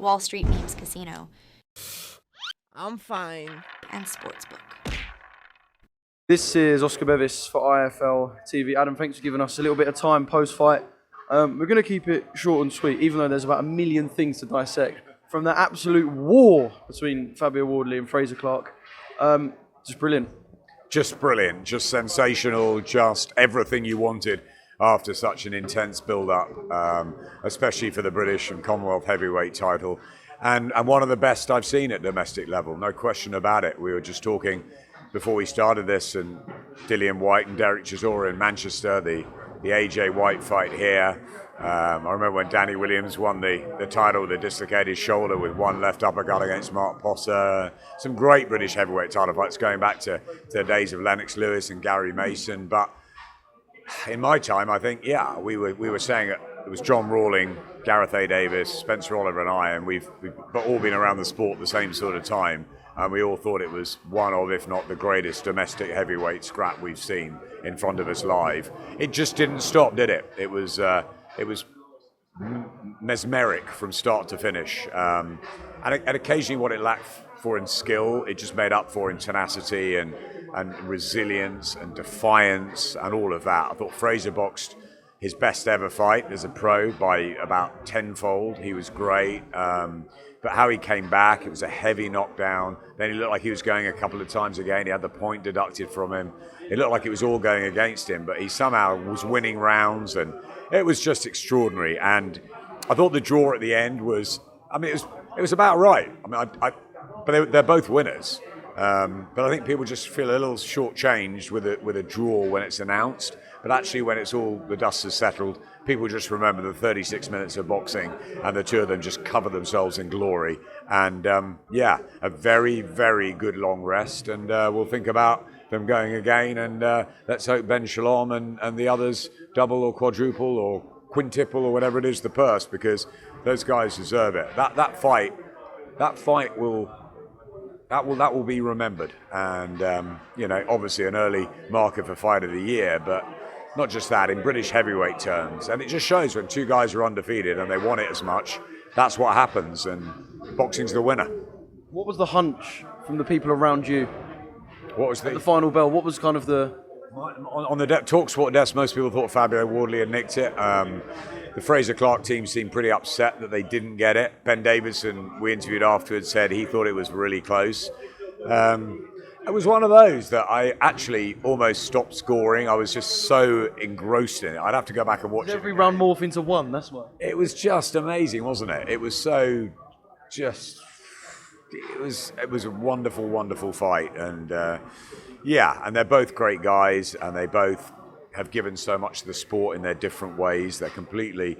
Wall Street Memes Casino. I'm fine. And Sportsbook. This is Oscar Bevis for IFLTV. Adam, thanks for giving us a little bit of time post-fight. We're going to keep it short and sweet, even though there's about a million things to dissect. From the absolute war between Fabio Wardley and Fraser-Clarke. Just brilliant. Just brilliant, just sensational, just everything you wanted after such an intense build-up, especially for the British and Commonwealth heavyweight title. And one of the best I've seen at domestic level, no question about it. We were just talking before we started this, and Dillian Whyte and Derek Chisora in Manchester, the AJ White fight here. I remember when Danny Williams won the title with a dislocated shoulder with one left uppercut against Mark Posser. Some great British heavyweight title fights going back to the days of Lennox Lewis and Gary Mason. But in my time, I think, we were saying it was John Rawling, Gareth A. Davis, Spencer Oliver and I, and we've all been around the sport the same sort of time. And we all thought it was one of, if not the greatest domestic heavyweight scrap we've seen in front of us live. It just didn't stop, did it? It was mesmeric from start to finish. And occasionally what it lacked for in skill, it just made up for in tenacity and resilience and defiance and all of that. I thought Fraser boxed his best ever fight as a pro by about tenfold. He was great. But how he came back, it was a heavy knockdown. Then he looked like he was going a couple of times again. He had the point deducted from him. It looked like it was all going against him, but he somehow was winning rounds, and it was just extraordinary. And I thought the draw at the end was, it was about right. But they're both winners. But I think people just feel a little shortchanged with a draw when it's announced. But actually, when it's all the dust has settled, people just remember the 36 minutes of boxing, and the two of them just cover themselves in glory. And a very, very good long rest. And we'll think about them going again. And let's hope Ben Shalom and the others double or quadruple or quintuple or whatever it is the purse, because those guys deserve it. That fight will be remembered. And obviously an early marker for fight of the year, but not just that, in British heavyweight terms. And it just shows when two guys are undefeated and they want it as much, that's what happens, and boxing's the winner. What was the hunch from the people around you? What was the final bell? What was kind of the... On the TalkSport desk, most people thought Fabio Wardley had nicked it. The Fraser-Clarke team seemed pretty upset that they didn't get it. Ben Davison, we interviewed afterwards, said he thought it was really close. It was one of those that I actually almost stopped scoring. I was just so engrossed in it. I'd have to go back and watch it. Every round morph into one, that's why. It was just amazing, wasn't it? It was so just... It was a wonderful, wonderful fight. And and they're both great guys, and they both have given so much to the sport in their different ways. They're completely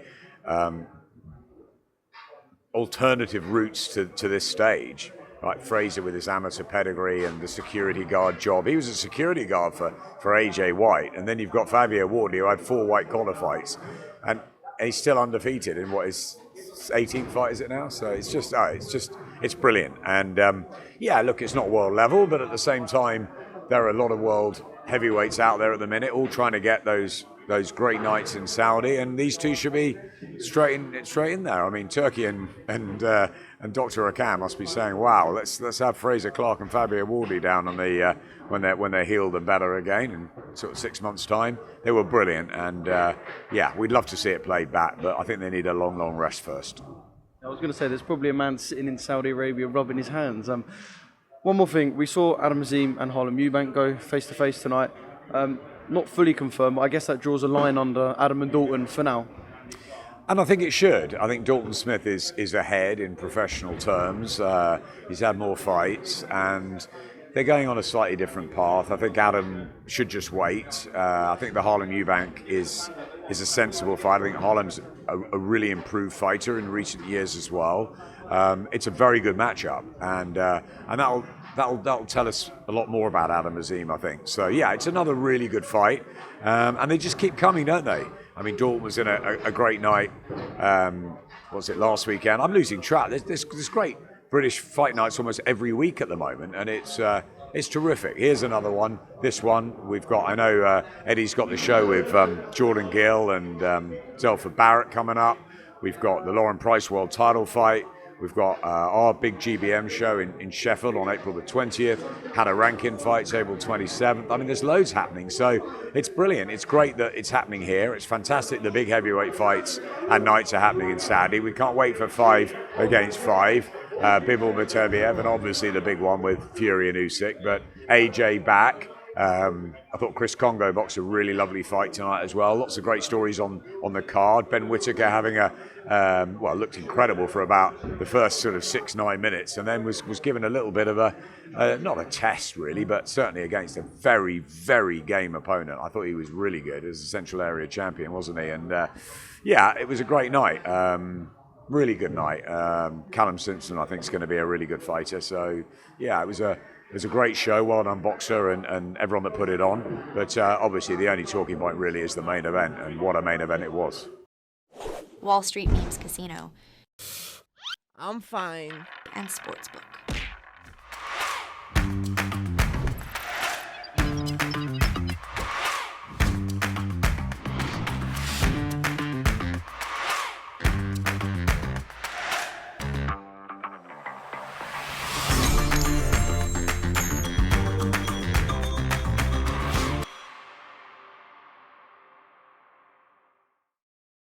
alternative routes to this stage. Like Fraser with his amateur pedigree and the security guard job. He was a security guard for AJ White. And then you've got Fabio Wardley, who had 4 white collar fights. And he's still undefeated in what is 18th fight, is it now? So it's brilliant. And look, it's not world level, but at the same time, there are a lot of world heavyweights out there at the minute, all trying to get those great nights in Saudi, and these two should be straight in there. I mean, Turkey and Dr. Akam must be saying, "Wow, let's have Fraser-Clarke and Fabio Wardley down on the when they're healed and better again in sort of 6 months' time." They were brilliant, and we'd love to see it played back, but I think they need a long rest first. I was going to say, there's probably a man sitting in Saudi Arabia rubbing his hands. One more thing, we saw Adam Azim and Harlem Eubank go face to face tonight. Not fully confirmed, but I guess that draws a line under Adam and Dalton for now. And I think it should. I think Dalton Smith is ahead in professional terms. He's had more fights, and they're going on a slightly different path. I think Adam should just wait. I think the Harlem Eubank is a sensible fight. I think Harlem's a really improved fighter in recent years as well. It's a very good matchup, and that'll tell us a lot more about Adam Azim, I think. So it's another really good fight, and they just keep coming, don't they? I mean, Dalton was in a great night. Was it last weekend? I'm losing track. There's great British fight nights almost every week at the moment, and it's terrific. Here's another one. This one we've got. I know Eddie's got the show with Jordan Gill and Zelfa Barrett coming up. We've got the Lauren Price World Title fight. We've got our big GBM show in Sheffield on April the 20th, had a ranking fights April 27th. I mean, there's loads happening, so it's brilliant. It's great that it's happening here. It's fantastic the big heavyweight fights and nights are happening in Saudi. We can't wait for 5 against 5. Bivol Beterbiev, and obviously the big one with Fury and Usyk, but AJ back. I thought Chris Congo boxed a really lovely fight tonight as well. Lots of great stories on the card. Ben Whittaker having looked incredible for about the first sort of 6-9 minutes, and then was given a little bit of not a test really, but certainly against a very, very game opponent. I thought he was really good as a Central Area champion, wasn't he? And it was a great night. Really good night. Callum Simpson, I think, is going to be a really good fighter. So, yeah, it was a great show. Well done, Boxer, and everyone that put it on. But obviously, the only talking point really is the main event, and what a main event it was. Wall Street Memes Casino I'm fine. and Sportsbook.